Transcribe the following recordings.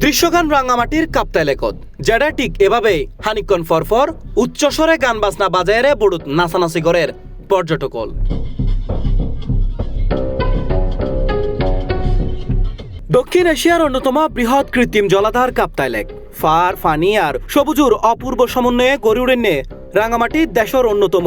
দৃশ্যগান রাঙামাটির কাপ্তাই লেকত যেটা ঠিক এভাবেই হানিকন ফরফর উচ্চস্বরে গান বাজনা বাজায় বড়ুত নাচানাচি করের পর্যটকল। দক্ষিণ এশিয়ার অন্যতম বৃহৎ কৃত্রিম জলাধার কাপ্তাই লেক ফার ফানি আর সবুজুর অপূর্ব সমন্বয়ে গড়ে উঠেনে রাঙামাটি দেশের অন্যতম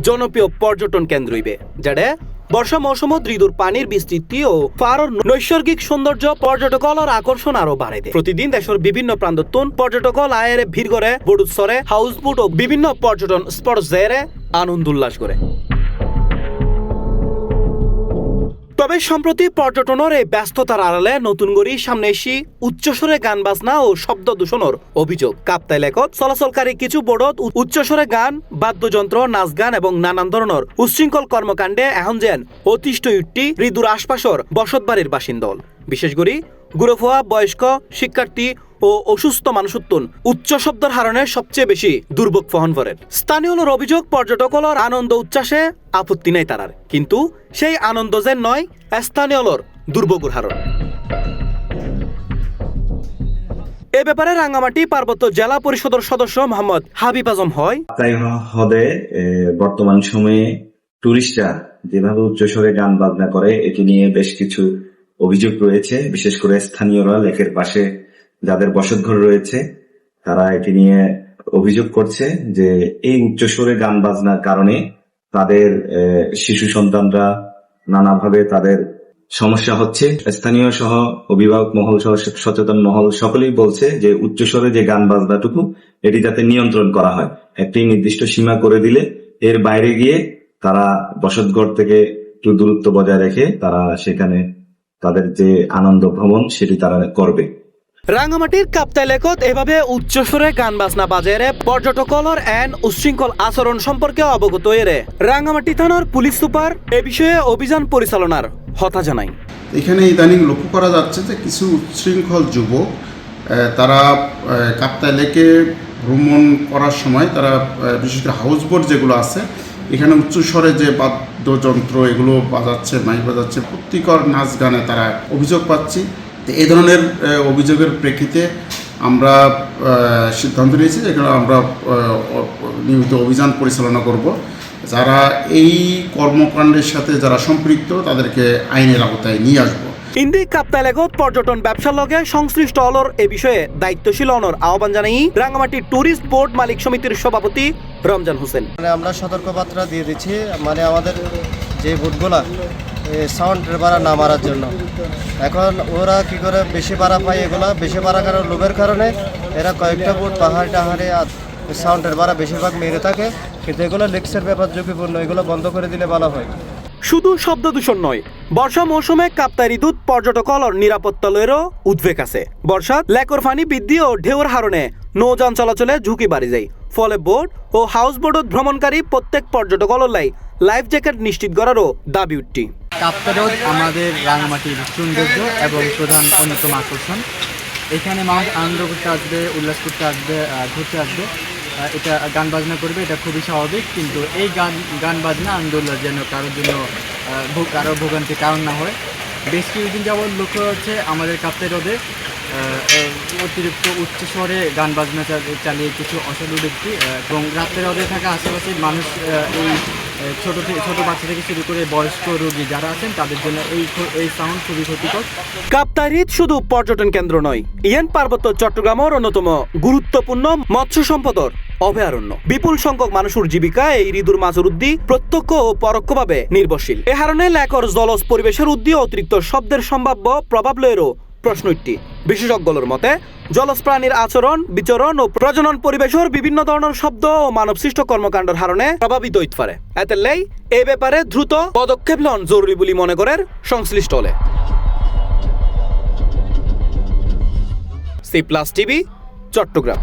জনপ্রিয় পর্যটন কেন্দ্র হইবে, যেটা বর্ষা মৌসুমত ঋতুর পানির বিস্তৃতি ও ফারর নৈসর্গিক সৌন্দর্য পর্যটকলর আকর্ষণ আরো বাড়াই দেয়। প্রতিদিন দেশের বিভিন্ন প্রান্ততুন পর্যটকল আয়ের ভিড় করে বড়ুৎসরে হাউসবোট ও বিভিন্ন পর্যটন স্পট জেরে আনন্দ উল্লাস করে। তবে সম্প্রতি পর্যটনের এই ব্যস্ততার আড়ালে নতুন করে সামনে এসি উচ্চস্বরে গান বাজনা ও শব্দ দূষণের অভিযোগ। কাপ্তাই লেকত চলাচলকারী কিছু বোর্ডত উচ্চস্বরে গান, বাদ্যযন্ত্র, নাচ গান এবং নানান ধরনের উচ্ছৃঙ্খল কর্মকাণ্ডে এখন যেন অতিষ্ঠ ইউটি ঋতুর আশপাশর বসতবাড়ির বাসিন্দল, বিশেষ করে গুরুফোয়া, বয়স্ক, শিক্ষার্থী ও অসুস্থ মানুষত্বন উচ্চ শব্দের হারণে সবচেয়ে বেশি দুর্ভোগ বহন করেন। স্থানীয়র অভিযোগ পর্যটকলর আনন্দ উচ্ছ্বাসে আপত্তি নাই তারার, কিন্তু সেই আনন্দ যে নয় স্থানীয়লর দুর্ভোগের হারণ। এ ব্যাপারে রাঙ্গামাটি পার্বত্য জেলা পরিষদের সদস্য মোহাম্মদ হাবিব আজম হয়, হদে বর্তমান সময়ে টুরিস্টরা যেভাবে উচ্চস্বরে গান বাজনা করে এটি নিয়ে বেশ কিছু অভিযোগ রয়েছে। বিশেষ করে স্থানীয়রা লেকের পাশে যাদের বসতঘর রয়েছে তারা এটি নিয়ে অভিযোগ করছে যে এই উচ্চস্বরে গান বাজনার কারণে তাদের শিশু সন্তানরা নানাভাবে তাদের সমস্যা হচ্ছে। স্থানীয় সহ অভিভাবক মহল সহ সচেতন মহল সকলেই বলছে যে উচ্চস্বরে যে গান বাজনাটুকু এটি যাতে নিয়ন্ত্রণ করা হয়, একটি নির্দিষ্ট সীমা করে দিলে এর বাইরে গিয়ে তারা বসতঘর থেকে একটু দূরত্ব বজায় রেখে তারা সেখানে তাদের যে আনন্দ ভ্রমণ সেটি তারা করবে। রাঙ্গামাটির কাপ্তাই লেকত এভাবে উচ্চস্বরে গান বাজনা বাজারে পর্যটকলর এন উচ্ছৃঙ্খল আচরণ সম্পর্কে অবগত হয়ে রাঙ্গামাটি থানার পুলিশ সুপার এ বিষয়ে অভিযান পরিচালনার হতা জানাই। এখানে ইদানিং লক্ষ্য করা যাচ্ছে যে কিছু উচ্ছৃঙ্খল যুবক তারা কাপ্তাই লেকে ভ্রমণ করার সময় তারা বিশেষ করে হাউসবোট যেগুলো আছে এখানে উচ্চস্বরে যে বাদ্যযন্ত্র এগুলো বাজাচ্ছে, মাইক বাজাচ্ছে, প্রত্যেকর নাচ গানে তারা অভিযোগ পাচ্ছি। এই ধরনের অভিযোগের প্রেক্ষিতে আমরা সিদ্ধান্ত নিয়েছি যে আমরা নিয়মিত অভিযান পরিচালনা করব। যারা এই কর্মকাণ্ডের সাথে যারা সম্পৃক্ত তাদেরকে আইনের আওতায় নিয়ে আসবো। ইন্দি কাপ্তাই লেকত পর্যটন ব্যবসার লগে সংশ্লিষ্ট অলর এ বিষয়ে দায়িত্বশীল অনর আহ্বান জানাই রাঙ্গামাটি ট্যুরিস্ট বোর্ড মালিক সমিতির সভাপতি রমজান হোসেন। আমরা সতর্কবার্তা দিয়ে দিচ্ছি, আমাদের যে বোটগুলা সাউন্ডের ভাড়া না মারার জন্য। এখন ওরা কি করে বেশি ভাড়া পায়, এগুলা বেশি ভাড়া কারণ লোভের কারণে এরা কয়েকটা বোট পাহাড় টাহাড়ে সাউন্ডের ভাড়া বেশিরভাগ মেরে থাকে, কিন্তু এগুলো লেক্সের ব্যাপার ঝুঁকিপূর্ণ, এগুলো বন্ধ করে দিলে ভালো হয়। শুধু শব্দ দূষণ নয়, বর্ষা মৌসুমে কাপ্তাই ঋতুত পর্যটকলর নিরাপত্তা লয়েরও উদ্বেগ আছে। বর্ষাত লেকর পানি বৃদ্ধি ও ঢেউর হারণে নৌযান চলাচলে ঝুঁকি বাড়ি যায়। ফলে বোট ও হাউস বোটত ভ্রমণকারী প্রত্যেক পর্যটকলর লাইফ জ্যাকেট নিশ্চিত করারও দাবি উঠটি। কাপ্তাই হ্রদ আমাদের রাঙামাটির সৌন্দর্য এবং প্রধান অন্যতম আকর্ষণ। এখানে মানুষ আনন্দ করতে আসবে, উল্লাস করতে আসবে, ঘুরতে আসবে, এটা গান বাজনা করবে, এটা খুবই স্বাভাবিক। কিন্তু এই গান বাজনা আনন্দ উল্লাস যেন কারোর জন্য কারো ভোগান্তির কারণ না হয়। বেশ কিছুদিন যাবৎ লক্ষ্য হচ্ছে আমাদের কাপ্তাই হ্রদে অতিরিক্ত উচ্চস্বরে গান বাজনা চালিয়ে কিছু অসাধু ব্যক্তি এবং কাপ্তাই হ্রদে থাকা আশেপাশের মানুষ ছোট বাচ্চা থেকে শুরু করে বয়স্ক রোগী যারা আছেন তাদের জন্য এই সাউন্ড খুবই ক্ষতিকর। কাপ্তাই হ্রদ শুধু পর্যটন কেন্দ্র নয়, ইয়েন পার্বত্য চট্টগ্রামের অন্যতম গুরুত্বপূর্ণ মৎস্য সম্পদর অভয়ারণ্য। বিপুল সংখ্যক মানুষের জীবিকা এই ঋতুর মাছের উদ্দি প্রত্যক্ষ ও পরোক্ষভাবে নির্ভরশীল। এ কারণে লেকর জলজ পরিবেশের উদ্দি অতিরিক্ত শব্দের সম্ভাব্য প্রভাব লয়েরও প্রশ্নটি। বিশেষজ্ঞদের মতে জলজ প্রাণীর আচরণ, বিচরণ ও প্রজনন পরিবেশের বিভিন্ন ধরনের শব্দ ও মানবসৃষ্ট কর্মকাণ্ডের হারণে প্রভাবিত হইতে পারে। এতেলাই এই ব্যাপারে দ্রুত পদক্ষেপ লন জরুরি বলে মনে করেন সংশ্লিষ্ট হলে। C plus TV, Chittagong.